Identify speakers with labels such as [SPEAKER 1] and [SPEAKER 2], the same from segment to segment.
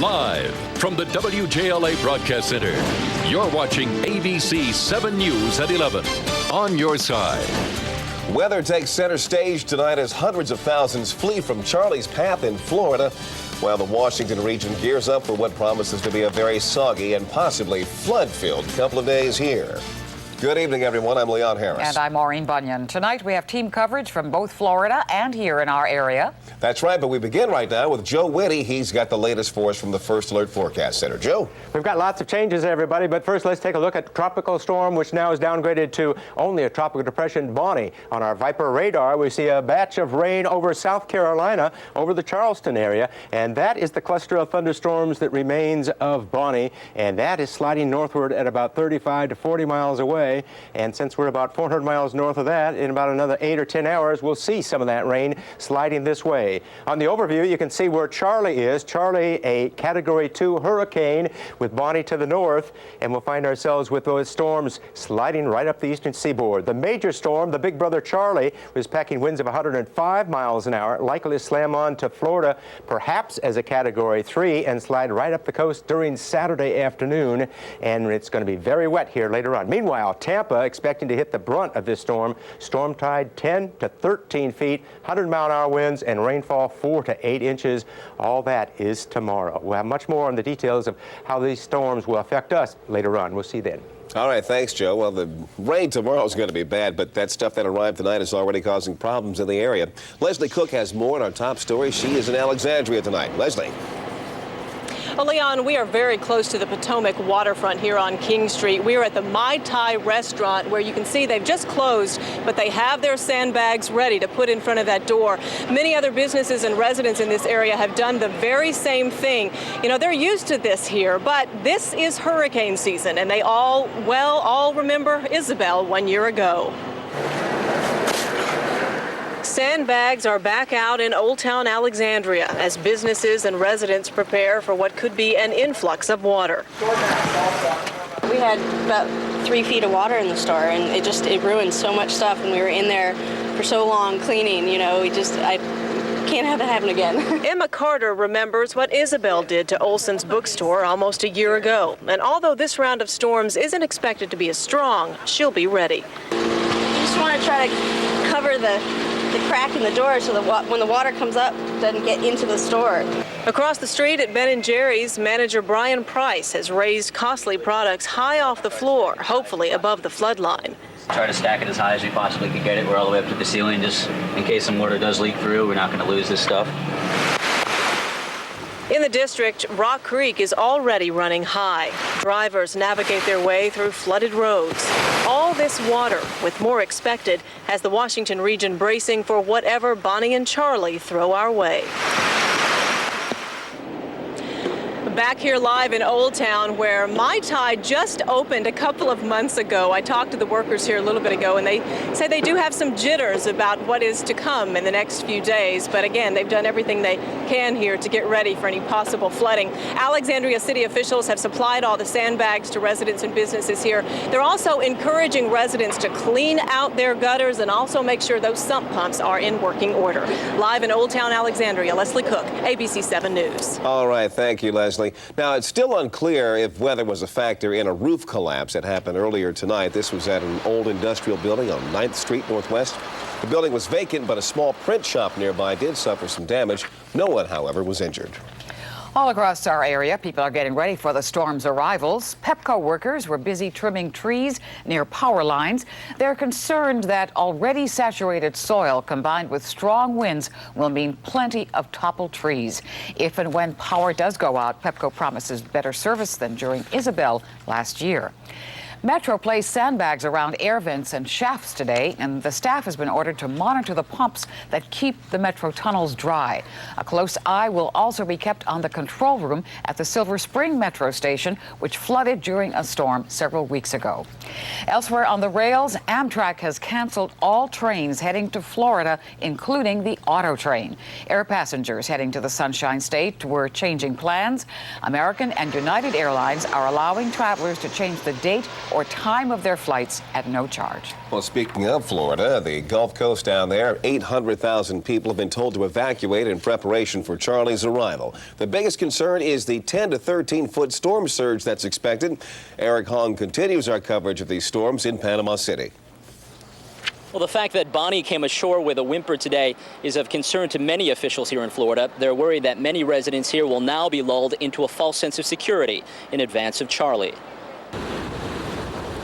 [SPEAKER 1] Live from the WJLA Broadcast Center, you're watching ABC 7 News at 11. On your side.
[SPEAKER 2] Weather takes center stage tonight as hundreds of thousands flee from Charley's path in Florida, while the Washington region gears up for what promises to be a very soggy and possibly flood-filled couple of days here. Good evening, everyone. I'm Leon Harris.
[SPEAKER 3] And I'm Maureen Bunyan. Tonight, we have team coverage from both Florida and here in our area.
[SPEAKER 2] That's right, but we begin right now with Joe Whitty. He's got the latest for us from the First Alert Forecast Center. Joe?
[SPEAKER 4] We've got lots of changes, everybody, but first let's take a look at Tropical Storm, which now is downgraded to only a tropical depression, Bonnie. On our Viper radar, we see a batch of rain over South Carolina, over the Charleston area, and that is the cluster of thunderstorms that remains of Bonnie, and that is sliding northward at about 35 to 40 miles away. And since we're about 400 miles north of that, in about another 8 or 10 hours, we'll see some of that rain sliding this way. On the overview, you can see where Charley is. Charley, a Category 2 hurricane with Bonnie to the north, and we'll find ourselves with those storms sliding right up the eastern seaboard. The major storm, the big brother Charley, was packing winds of 105 miles an hour, likely to slam on to Florida, perhaps as a Category 3, and slide right up the coast during Saturday afternoon, and it's going to be very wet here later on. Meanwhile, Tampa expecting to hit the brunt of this storm. Storm tide 10 to 13 feet, 100-mile-an-hour winds, and rainfall 4 to 8 inches. All that is tomorrow. We'll have much more on the details of how these storms will affect us later on. We'll see you then.
[SPEAKER 2] All right, thanks, Joe. Well, the rain tomorrow is going to be bad, but that stuff that arrived tonight is already causing problems in the area. Leslie Cook has more on our top story. She is in Alexandria tonight. Leslie.
[SPEAKER 5] Well, Leon, we are very close to the Potomac waterfront here on King Street. We are at the Mai Tai restaurant where you can see they've just closed, but they have their sandbags ready to put in front of that door. Many other businesses and residents in this area have done the very same thing. You know, they're used to this here, but this is hurricane season, and they all remember Isabel 1 year ago. Sandbags are back out in Old Town Alexandria as businesses and residents prepare for what could be an influx of water.
[SPEAKER 6] We had about 3 feet of water in the store, and it ruined so much stuff, and we were in there for so long cleaning, you know, I can't have that happen again.
[SPEAKER 5] Emma Carter remembers what Isabel did to Olson's bookstore almost a year ago. And although this round of storms isn't expected to be as strong, she'll be ready.
[SPEAKER 6] You just want to try to cover the crack in the door so that when the water comes up, it doesn't get into the store.
[SPEAKER 5] Across the street at Ben & Jerry's, manager Brian Price has raised costly products high off the floor, hopefully above the flood line.
[SPEAKER 7] Try to stack it as high as we possibly can get it. We're all the way up to the ceiling just in case some water does leak through. We're not going to lose this stuff.
[SPEAKER 5] In the district, Rock Creek is already running high. Drivers navigate their way through flooded roads. All this water, with more expected, has the Washington region bracing for whatever Bonnie and Charley throw our way. Back here live in Old Town, where Mai Tai just opened a couple of months ago. I talked to the workers here a little bit ago, and they say they do have some jitters about what is to come in the next few days. But again, they've done everything they can here to get ready for any possible flooding. Alexandria city officials have supplied all the sandbags to residents and businesses here. They're also encouraging residents to clean out their gutters and also make sure those sump pumps are in working order. Live in Old Town Alexandria, Leslie Cook, ABC 7 News.
[SPEAKER 2] All right, thank you, Leslie. Now, it's still unclear if weather was a factor in a roof collapse that happened earlier tonight. This was at an old industrial building on 9th Street Northwest. The building was vacant, but a small print shop nearby did suffer some damage. No one, however, was injured.
[SPEAKER 3] All across our area, people are getting ready for the storm's arrivals. Pepco workers were busy trimming trees near power lines. They're concerned that already saturated soil combined with strong winds will mean plenty of toppled trees. If and when power does go out, Pepco promises better service than during Isabel last year. Metro placed sandbags around air vents and shafts today, and the staff has been ordered to monitor the pumps that keep the Metro tunnels dry. A close eye will also be kept on the control room at the Silver Spring Metro station, which flooded during a storm several weeks ago. Elsewhere on the rails, Amtrak has canceled all trains heading to Florida, including the auto train. Air passengers heading to the Sunshine State were changing plans. American and United Airlines are allowing travelers to change the date or time of their flights at no charge.
[SPEAKER 2] Well, speaking of Florida, the Gulf Coast down there, 800,000 people have been told to evacuate in preparation for Charlie's arrival. The biggest concern is the 10 to 13-foot storm surge that's expected. Eric Hong continues our coverage of these storms in Panama City.
[SPEAKER 8] Well, the fact that Bonnie came ashore with a whimper today is of concern to many officials here in Florida. They're worried that many residents here will now be lulled into a false sense of security in advance of Charlie.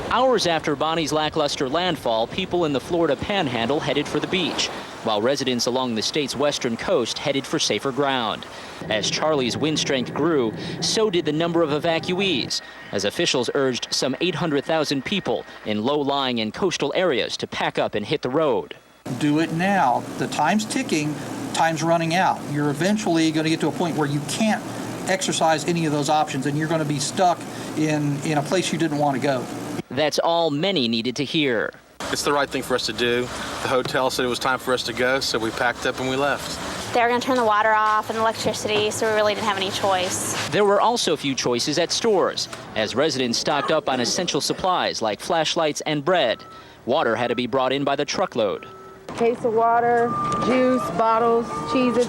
[SPEAKER 8] Hours after Bonnie's lackluster landfall, people in the Florida Panhandle headed for the beach, while residents along the state's western coast headed for safer ground. As Charlie's wind strength grew, so did the number of evacuees, as officials urged some 800,000 people in low-lying and coastal areas to pack up and hit the road.
[SPEAKER 9] Do it now. The time's ticking, time's running out. You're eventually going to get to a point where you can't exercise any of those options, and you're going to be stuck in a place you didn't want to go.
[SPEAKER 8] That's all many needed to hear.
[SPEAKER 10] It's the right thing for us to do. The hotel said it was time for us to go, so we packed up and we left.
[SPEAKER 11] They were going to turn the water off and electricity, so we really didn't have any choice.
[SPEAKER 8] There were also few choices at stores, as residents stocked up on essential supplies like flashlights and bread. Water had to be brought in by the truckload.
[SPEAKER 12] Case of water, juice, bottles, cheeses,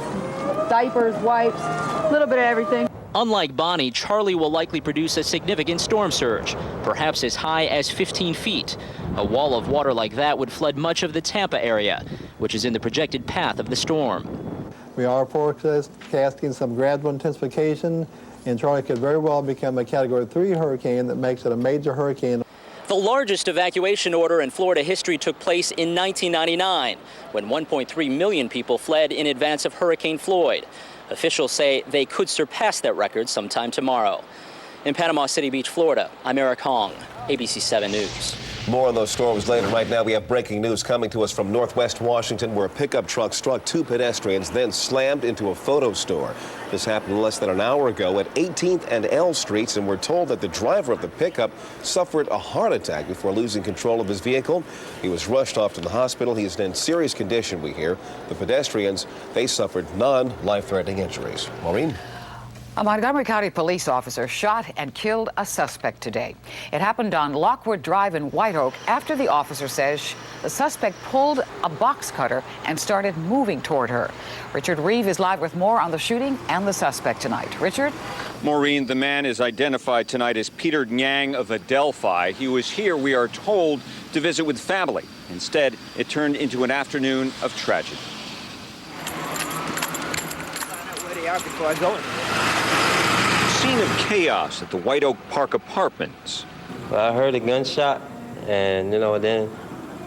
[SPEAKER 12] diapers, wipes, a little bit of everything.
[SPEAKER 8] Unlike Bonnie, Charlie will likely produce a significant storm surge, perhaps as high as 15 feet. A wall of water like that would flood much of the Tampa area, which is in the projected path of the storm.
[SPEAKER 13] We are forecasting some gradual intensification, and Charlie could very well become a Category 3 hurricane that makes it a major hurricane.
[SPEAKER 8] The largest evacuation order in Florida history took place in 1999, when 1.3 million people fled in advance of Hurricane Floyd. Officials say they could surpass that record sometime tomorrow. In Panama City Beach, Florida, I'm Eric Hong, ABC 7 News.
[SPEAKER 2] More on those storms later. Right now, we have breaking news coming to us from Northwest Washington, where a pickup truck struck two pedestrians, then slammed into a photo store. This happened less than an hour ago at 18th and L Streets, and we're told that the driver of the pickup suffered a heart attack before losing control of his vehicle. He was rushed off to the hospital. He is in serious condition, we hear. The pedestrians, they suffered non-life-threatening injuries. Maureen?
[SPEAKER 3] A Montgomery County police officer shot and killed a suspect today. It happened on Lockwood Drive in White Oak after the officer says the suspect pulled a box cutter and started moving toward her. Richard Reeve is live with more on the shooting and the suspect tonight. Richard?
[SPEAKER 14] Maureen, the man is identified tonight as Peter Nyang of Adelphi. He was here, we are told, to visit with family. Instead, it turned into an afternoon of tragedy.
[SPEAKER 4] Before I go.
[SPEAKER 14] Scene of chaos at the White Oak Park Apartments.
[SPEAKER 15] Well, I heard a gunshot, and then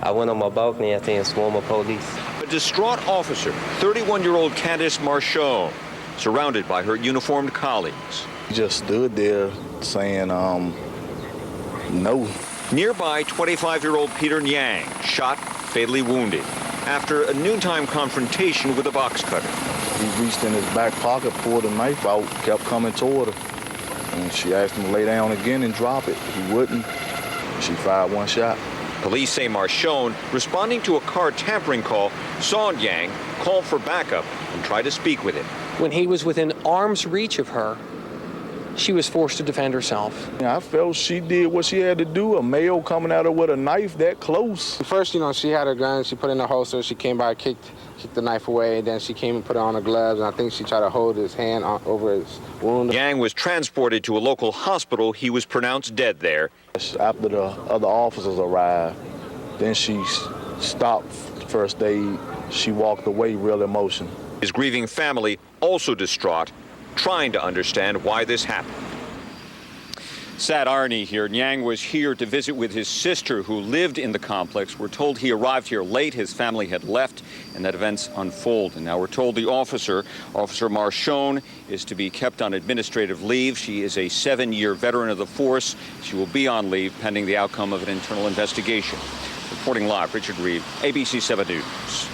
[SPEAKER 15] I went on my balcony after a swarm of police.
[SPEAKER 14] A distraught officer, 31-year-old Candace Marchon, surrounded by her uniformed colleagues.
[SPEAKER 16] He just stood there saying, no.
[SPEAKER 14] Nearby, 25-year-old Peter Nyang, shot, fatally wounded, after a noontime confrontation with a box cutter.
[SPEAKER 16] He reached in his back pocket, pulled a knife out, kept coming toward her. And she asked him to lay down again and drop it. He wouldn't. She fired one shot.
[SPEAKER 14] Police say Marchon, responding to a car tampering call, saw Yang, called for backup, and tried to speak with him.
[SPEAKER 17] When he was within arm's reach of her, she was forced to defend herself.
[SPEAKER 16] Yeah, I felt she did what she had to do. A male coming at her with a knife that close.
[SPEAKER 18] First, she had her gun. She put it in her holster. She came by, kicked the knife away. Then she came and put it on her gloves. And I think she tried to hold his hand over his wound.
[SPEAKER 14] Yang was transported to a local hospital. He was pronounced dead there.
[SPEAKER 16] After the other officers arrived, then she stopped first aid. She walked away real emotional.
[SPEAKER 14] His grieving family also distraught, trying to understand why this happened. Sad irony here. Nyang was here to visit with his sister who lived in the complex. We're told he arrived here late. His family had left and that events unfold. And now we're told the Officer Marchon, is to be kept on administrative leave. She is a 7-year veteran of the force. She will be on leave pending the outcome of an internal investigation. Reporting live, Richard Reeve, ABC 7 News.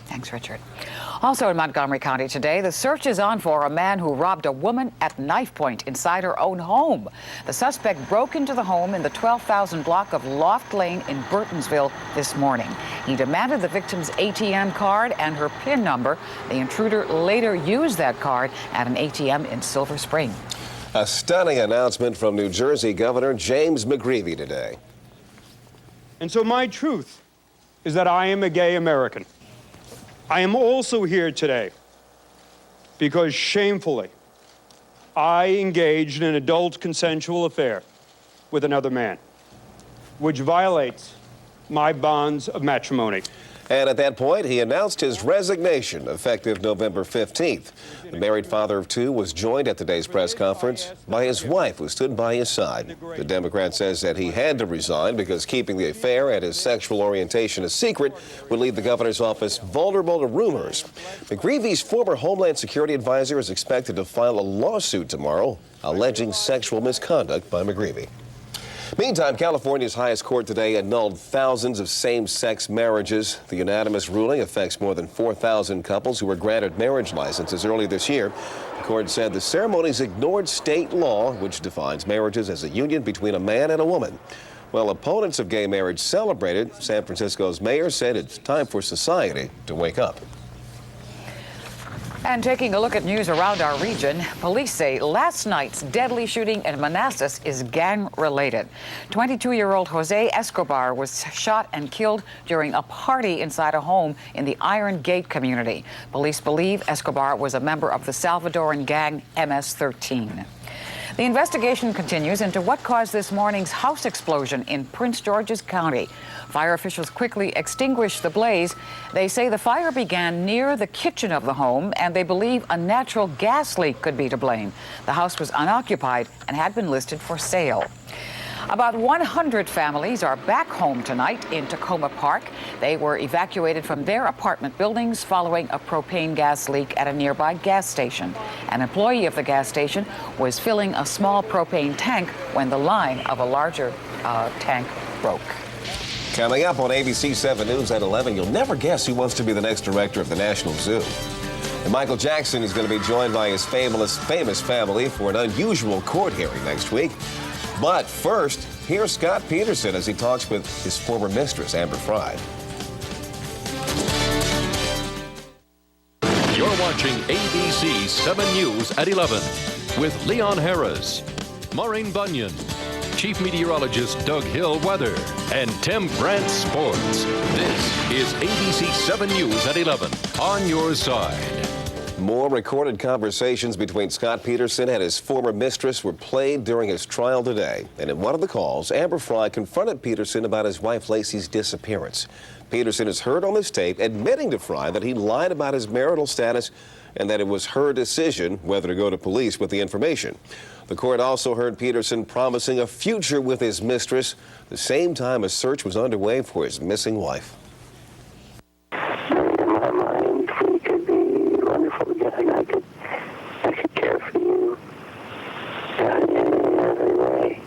[SPEAKER 3] Thanks, Richard. Also in Montgomery County today, the search is on for a man who robbed a woman at knife point inside her own home. The suspect broke into the home in the 12,000 block of Loft Lane in Burtonsville this morning. He demanded the victim's ATM card and her PIN number. The intruder later used that card at an ATM in Silver Spring.
[SPEAKER 2] A stunning announcement from New Jersey Governor James McGreevey today.
[SPEAKER 19] And so my truth is that I am a gay American. I am also here today because shamefully, I engaged in an adult consensual affair with another man, which violates my bonds of matrimony.
[SPEAKER 2] And at that point, he announced his resignation effective November 15th. The married father of two was joined at today's press conference by his wife, who stood by his side. The Democrat says that he had to resign because keeping the affair and his sexual orientation a secret would leave the governor's office vulnerable to rumors. McGreevey's former Homeland Security advisor is expected to file a lawsuit tomorrow alleging sexual misconduct by McGreevey. Meantime, California's highest court today annulled thousands of same-sex marriages. The unanimous ruling affects more than 4,000 couples who were granted marriage licenses early this year. The court said the ceremonies ignored state law, which defines marriages as a union between a man and a woman. While opponents of gay marriage celebrated, San Francisco's mayor said it's time for society to wake up.
[SPEAKER 3] And taking a look at news around our region, police say last night's deadly shooting in Manassas is gang-related. 22-year-old Jose Escobar was shot and killed during a party inside a home in the Iron Gate community. Police believe Escobar was a member of the Salvadoran gang MS-13. The investigation continues into what caused this morning's house explosion in Prince George's County. Fire officials quickly extinguished the blaze. They say the fire began near the kitchen of the home, and they believe a natural gas leak could be to blame. The house was unoccupied and had been listed for sale. About 100 families are back home tonight in Tacoma Park. They were evacuated from their apartment buildings following a propane gas leak at a nearby gas station. An employee of the gas station was filling a small propane tank when the line of a larger tank broke.
[SPEAKER 2] Coming up on ABC 7 News at 11, you'll never guess who wants to be the next director of the National Zoo. And Michael Jackson is going to be joined by his famous family for an unusual court hearing next week. But first, here's Scott Peterson as he talks with his former mistress, Amber Frey.
[SPEAKER 1] You're watching ABC 7 News at 11 with Leon Harris, Maureen Bunyan, Chief Meteorologist Doug Hill Weather, and Tim Brandt Sports. This is ABC 7 News at 11 on your side.
[SPEAKER 2] More recorded conversations between Scott Peterson and his former mistress were played during his trial today. And in one of the calls, Amber Frey confronted Peterson about his wife Lacey's disappearance. Peterson is heard on this tape admitting to Frey that he lied about his marital status and that it was her decision whether to go to police with the information. The court also heard Peterson promising a future with his mistress, the same time a search was underway for his missing wife.
[SPEAKER 20] I could care for you in every way.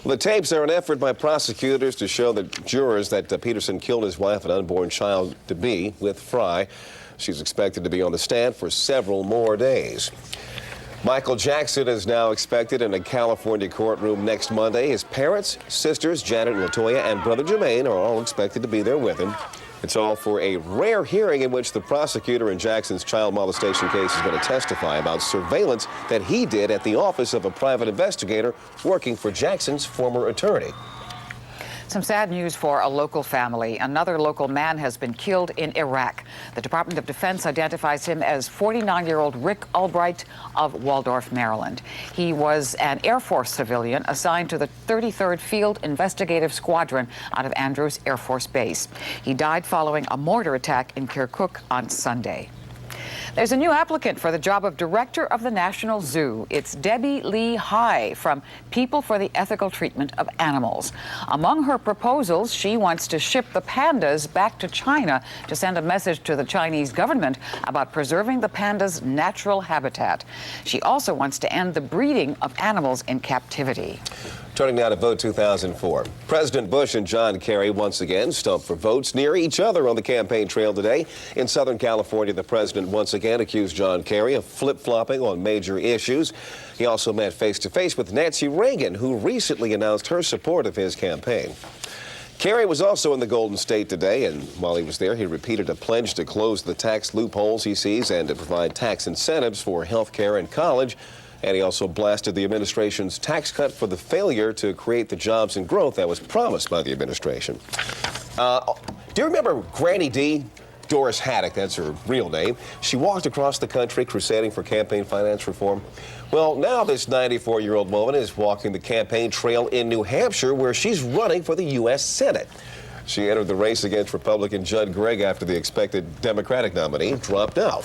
[SPEAKER 2] Well, the tapes are an effort by prosecutors to show the jurors that Peterson killed his wife and unborn child-to-be with Frey. She's expected to be on the stand for several more days. Michael Jackson is now expected in a California courtroom next Monday. His parents, sisters, Janet and LaToya, and brother Jermaine are all expected to be there with him. It's all for a rare hearing in which the prosecutor in Jackson's child molestation case is going to testify about surveillance that he did at the office of a private investigator working for Jackson's former attorney.
[SPEAKER 3] Some sad news for a local family. Another local man has been killed in Iraq. The Department of Defense identifies him as 49-year-old Rick Albright of Waldorf, Maryland. He was an Air Force civilian assigned to the 33rd Field Investigative Squadron out of Andrews Air Force Base. He died following a mortar attack in Kirkuk on Sunday. There's a new applicant for the job of director of the National Zoo. It's Debbie Lee High from People for the Ethical Treatment of Animals. Among her proposals, she wants to ship the pandas back to China to send a message to the Chinese government about preserving the panda's natural habitat. She also wants to end the breeding of animals in captivity.
[SPEAKER 2] Turning now to vote 2004. President Bush and John Kerry once again stumped for votes near each other on the campaign trail today. In Southern California, the president once again accused John Kerry of flip-flopping on major issues. He also met face-to-face with Nancy Reagan, who recently announced her support of his campaign. Kerry was also in the Golden State today, and while he was there, he repeated a pledge to close the tax loopholes he sees and to provide tax incentives for health care and college. And he also blasted the administration's tax cut for the failure to create the jobs and growth that was promised by the administration. Do you remember Granny D? Doris Haddock, that's her real name. She walked across the country crusading for campaign finance reform. Well, now this 94-year-old woman is walking the campaign trail in New Hampshire, where she's running for the U.S. Senate. She entered the race against Republican Judd Gregg after the expected Democratic nominee dropped out.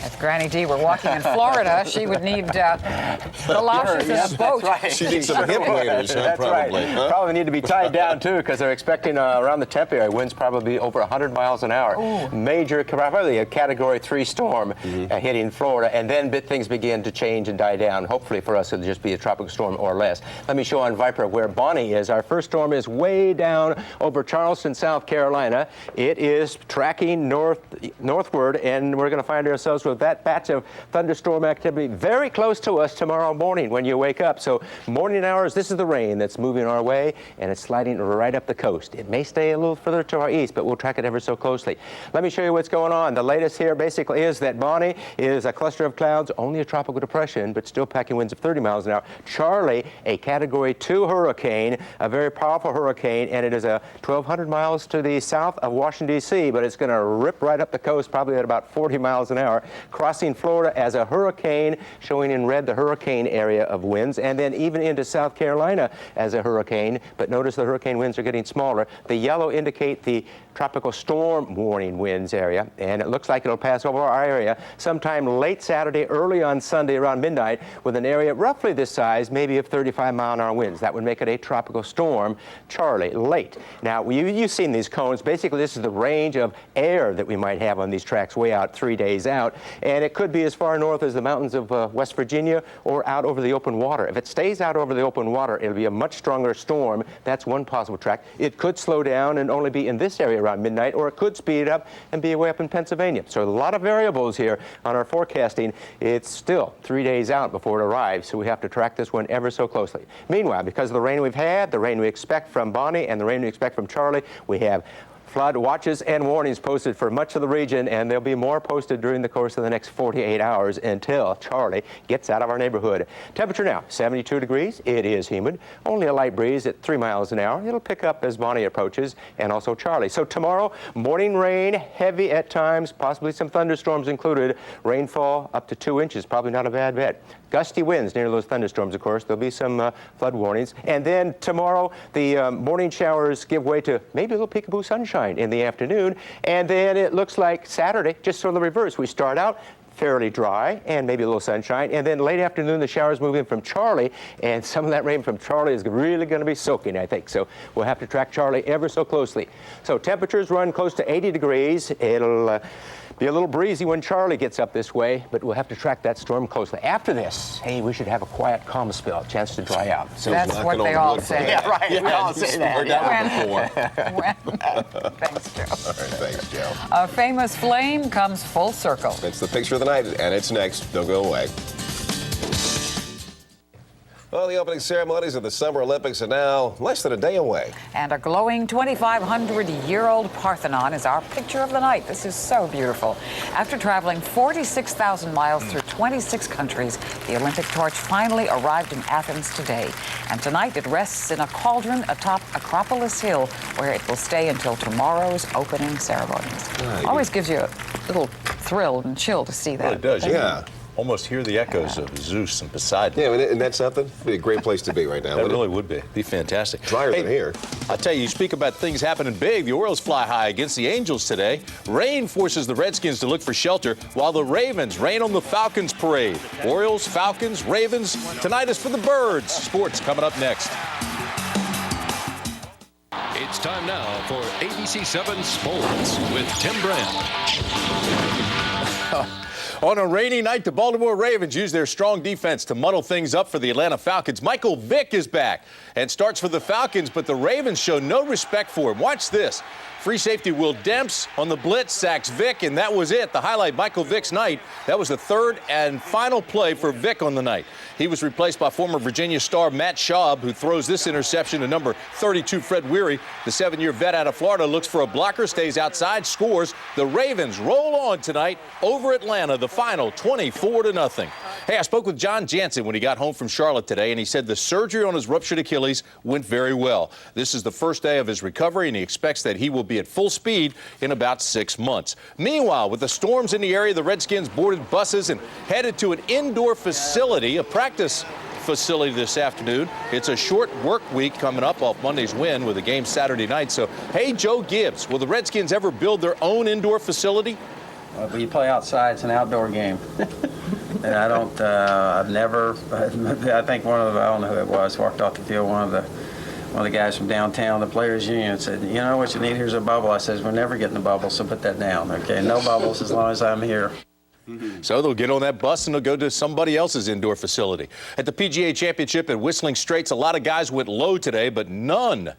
[SPEAKER 3] If Granny D were walking in Florida, she would need galoshes and a boat.
[SPEAKER 4] Right.
[SPEAKER 2] She needs some hip waders, probably.
[SPEAKER 4] Right.
[SPEAKER 2] Huh?
[SPEAKER 4] Probably need to be tied down, too, because they're expecting around the Tempe area winds probably over 100 miles an hour.
[SPEAKER 3] Ooh.
[SPEAKER 4] Major, probably a Category 3 storm hitting Florida, and then things begin to change and die down. Hopefully for us, it'll just be a tropical storm or less. Let me show on Viper where Bonnie is. Our first storm is way down over Charleston, South Carolina. It is tracking northward, and we're going to find ourselves with that batch of thunderstorm activity very close to us tomorrow morning when you wake up. So morning hours, this is the rain that's moving our way, and it's sliding right up the coast. It may stay a little further to our east, but we'll track it ever so closely. Let me show you what's going on. The latest here basically is that Bonnie is a cluster of clouds, only a tropical depression, but still packing winds of 30 miles an hour. Charlie, a Category 2 hurricane, a very powerful hurricane, and it is 1,200 miles to the south of Washington, D.C., but it's going to rip right up the coast, probably at about 40 miles an hour, crossing Florida as a hurricane, showing in red the hurricane area of winds, and then even into South Carolina as a hurricane. But notice the hurricane winds are getting smaller. The yellow indicate the tropical storm warning winds area, and it looks like it'll pass over our area sometime late Saturday, early on Sunday around midnight, with an area roughly this size, maybe of 35-mile-an-hour winds. That would make it a tropical storm, Charlie, late. Now, you've seen these cones. Basically, this is the range of air that we might have on these tracks way out 3 days out, and it could be as far north as the mountains of West Virginia or out over the open water. If it stays out over the open water, it'll be a much stronger storm. That's one possible track. It could slow down and only be in this area around midnight, or it could speed up and be way up in Pennsylvania. So a lot of variables here on our forecasting. It's still 3 days out before it arrives, so we have to track this one ever so closely. Meanwhile, because of the rain we've had, the rain we expect from Bonnie, and the rain we expect from Charlie, we have flood watches and warnings posted for much of the region, and there'll be more posted during the course of the next 48 hours until Charlie gets out of our neighborhood. Temperature now, 72 degrees. It is humid. Only a light breeze at 3 miles an hour. It'll pick up as Bonnie approaches, and also Charlie. So tomorrow, morning rain, heavy at times, possibly some thunderstorms included. Rainfall up to 2 inches, probably not a bad bet. Gusty winds near those thunderstorms, of course. There'll be some flood warnings. And then tomorrow, the morning showers give way to maybe a little peekaboo sunshine in the afternoon. And then it looks like Saturday, just sort of the reverse. We start out fairly dry and maybe a little sunshine. And then late afternoon, the showers move in from Charlie. And some of that rain from Charlie is really going to be soaking, I think. So we'll have to track Charlie ever so closely. So temperatures run close to 80 degrees. It'll be a little breezy when Charlie gets up this way, but we'll have to track that storm closely. After this, hey, we should have a quiet, calm spell, a chance to dry out.
[SPEAKER 3] So that's what they all say.
[SPEAKER 4] Yeah, right. Yeah, we all say that.
[SPEAKER 2] Heard that one before.
[SPEAKER 3] Thanks, Joe.
[SPEAKER 2] All right, thanks, Joe.
[SPEAKER 3] A famous flame comes full circle.
[SPEAKER 2] It's the picture of the night, and it's next. Don't go away. Well, the opening ceremonies of the Summer Olympics are now less than a day away.
[SPEAKER 3] And a glowing 2,500-year-old Parthenon is our picture of the night. This is so beautiful. After traveling 46,000 miles through 26 countries, the Olympic torch finally arrived in Athens today. And tonight it rests in a cauldron atop Acropolis Hill, where it will stay until tomorrow's opening ceremonies. Always gives you a little thrill and chill to see that.
[SPEAKER 2] Well, it does, yeah.
[SPEAKER 21] Almost hear the echoes of Zeus and Poseidon.
[SPEAKER 2] Yeah, isn't that something? It'd be a great place to be right now.
[SPEAKER 21] That really would be. Be fantastic.
[SPEAKER 2] Drier than here.
[SPEAKER 21] I tell you speak about things happening big. The Orioles fly high against the Angels today. Rain forces the Redskins to look for shelter, while the Ravens rain on the Falcons parade. Orioles, Falcons, Ravens. Tonight is for the Birds. Sports coming up next.
[SPEAKER 1] It's time now for ABC 7 Sports with Tim Brandt.
[SPEAKER 21] On a rainy night, the Baltimore Ravens use their strong defense to muddle things up for the Atlanta Falcons. Michael Vick is back and starts for the Falcons, but the Ravens show no respect for him. Watch this. Free safety Will Demps on the blitz sacks Vick, and that was it. The highlight, Michael Vick's night. That was the third and final play for Vick on the night. He was replaced by former Virginia star Matt Schaub, who throws this interception to number 32, Fred Weary. The 7-year vet out of Florida looks for a blocker, stays outside, scores. The Ravens roll on tonight over Atlanta, the final 24-0. Hey, I spoke with John Jansen when he got home from Charlotte today, and he said the surgery on his ruptured Achilles went very well. This is the first day of his recovery, and he expects that he will be at full speed in about 6 months. Meanwhile, with the storms in the area, the Redskins boarded buses and headed to an indoor facility, a practice facility this afternoon. It's a short work week coming up off Monday's win with a game Saturday night. So, hey, Joe Gibbs, will the Redskins ever build their own indoor facility?
[SPEAKER 6] But you play outside, it's an outdoor game. And I don't, I've never, I think I don't know who it was, walked off the field, one of the guys from downtown, the Players Union, said, you know what you need, here's a bubble. I says, we're never getting a bubble, so put that down, okay? No bubbles as long as I'm here.
[SPEAKER 21] So they'll get on that bus and they'll go to somebody else's indoor facility. At the PGA Championship at Whistling Straits, a lot of guys went low today, but none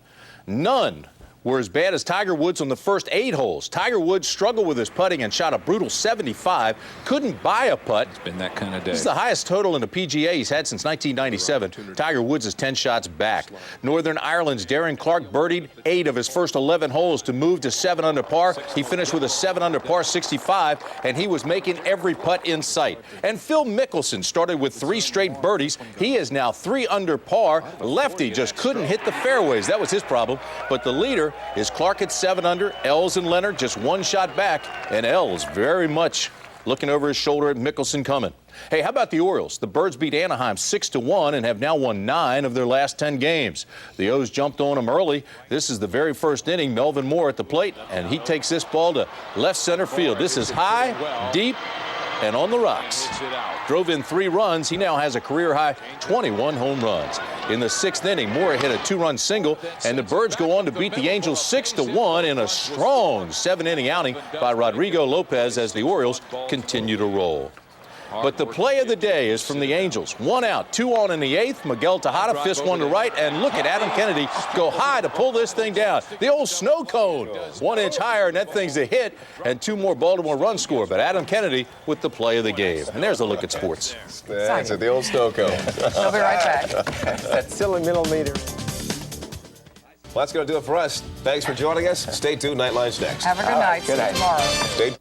[SPEAKER 21] were as bad as Tiger Woods on the first 8 holes. Tiger Woods struggled with his putting and shot a brutal 75. Couldn't buy a putt. It's been that kind of day. This is the highest total in the PGA he's had since 1997. Tiger Woods is 10 shots back. Northern Ireland's Darren Clarke birdied 8 of his first 11 holes to move to 7 under par. He finished with a 7 under par 65, and he was making every putt in sight. And Phil Mickelson started with 3 straight birdies. He is now 3 under par. Lefty just couldn't hit the fairways. That was his problem. But the leader is Clark at 7 under. Els and Leonard just 1 shot back, and Els very much looking over his shoulder at Mickelson coming. Hey, how about the Orioles? The Birds beat Anaheim 6-1 and have now won 9 of their last 10 games. The O's jumped on them early. This is the very first inning. Melvin Moore at the plate, and he takes this ball to left center field. This is high, deep, and on the rocks. Drove in 3 runs. He now has a career-high 21 home runs. In the 6th inning, Moore hit a 2-run single, and the Birds go on to beat the Angels 6-1 in a strong 7-inning outing by Rodrigo Lopez as the Orioles continue to roll. But the play of the day is from the Angels. 1 out, 2 on in the 8th. Miguel Tejada fist one to right, and look at Adam Kennedy go high to pull this thing down. The old snow cone, 1 inch higher, and that thing's a hit, and 2 more Baltimore runs score. But Adam Kennedy with the play of the game. And there's a look at sports.
[SPEAKER 2] That's it, the old snow cone.
[SPEAKER 3] We'll be right back.
[SPEAKER 4] That silly millimeter.
[SPEAKER 2] Well, that's going to do it for us. Thanks for joining us. Stay tuned. Nightline's next.
[SPEAKER 3] Have a good night.
[SPEAKER 4] Good night.
[SPEAKER 3] See you tomorrow.
[SPEAKER 2] Stay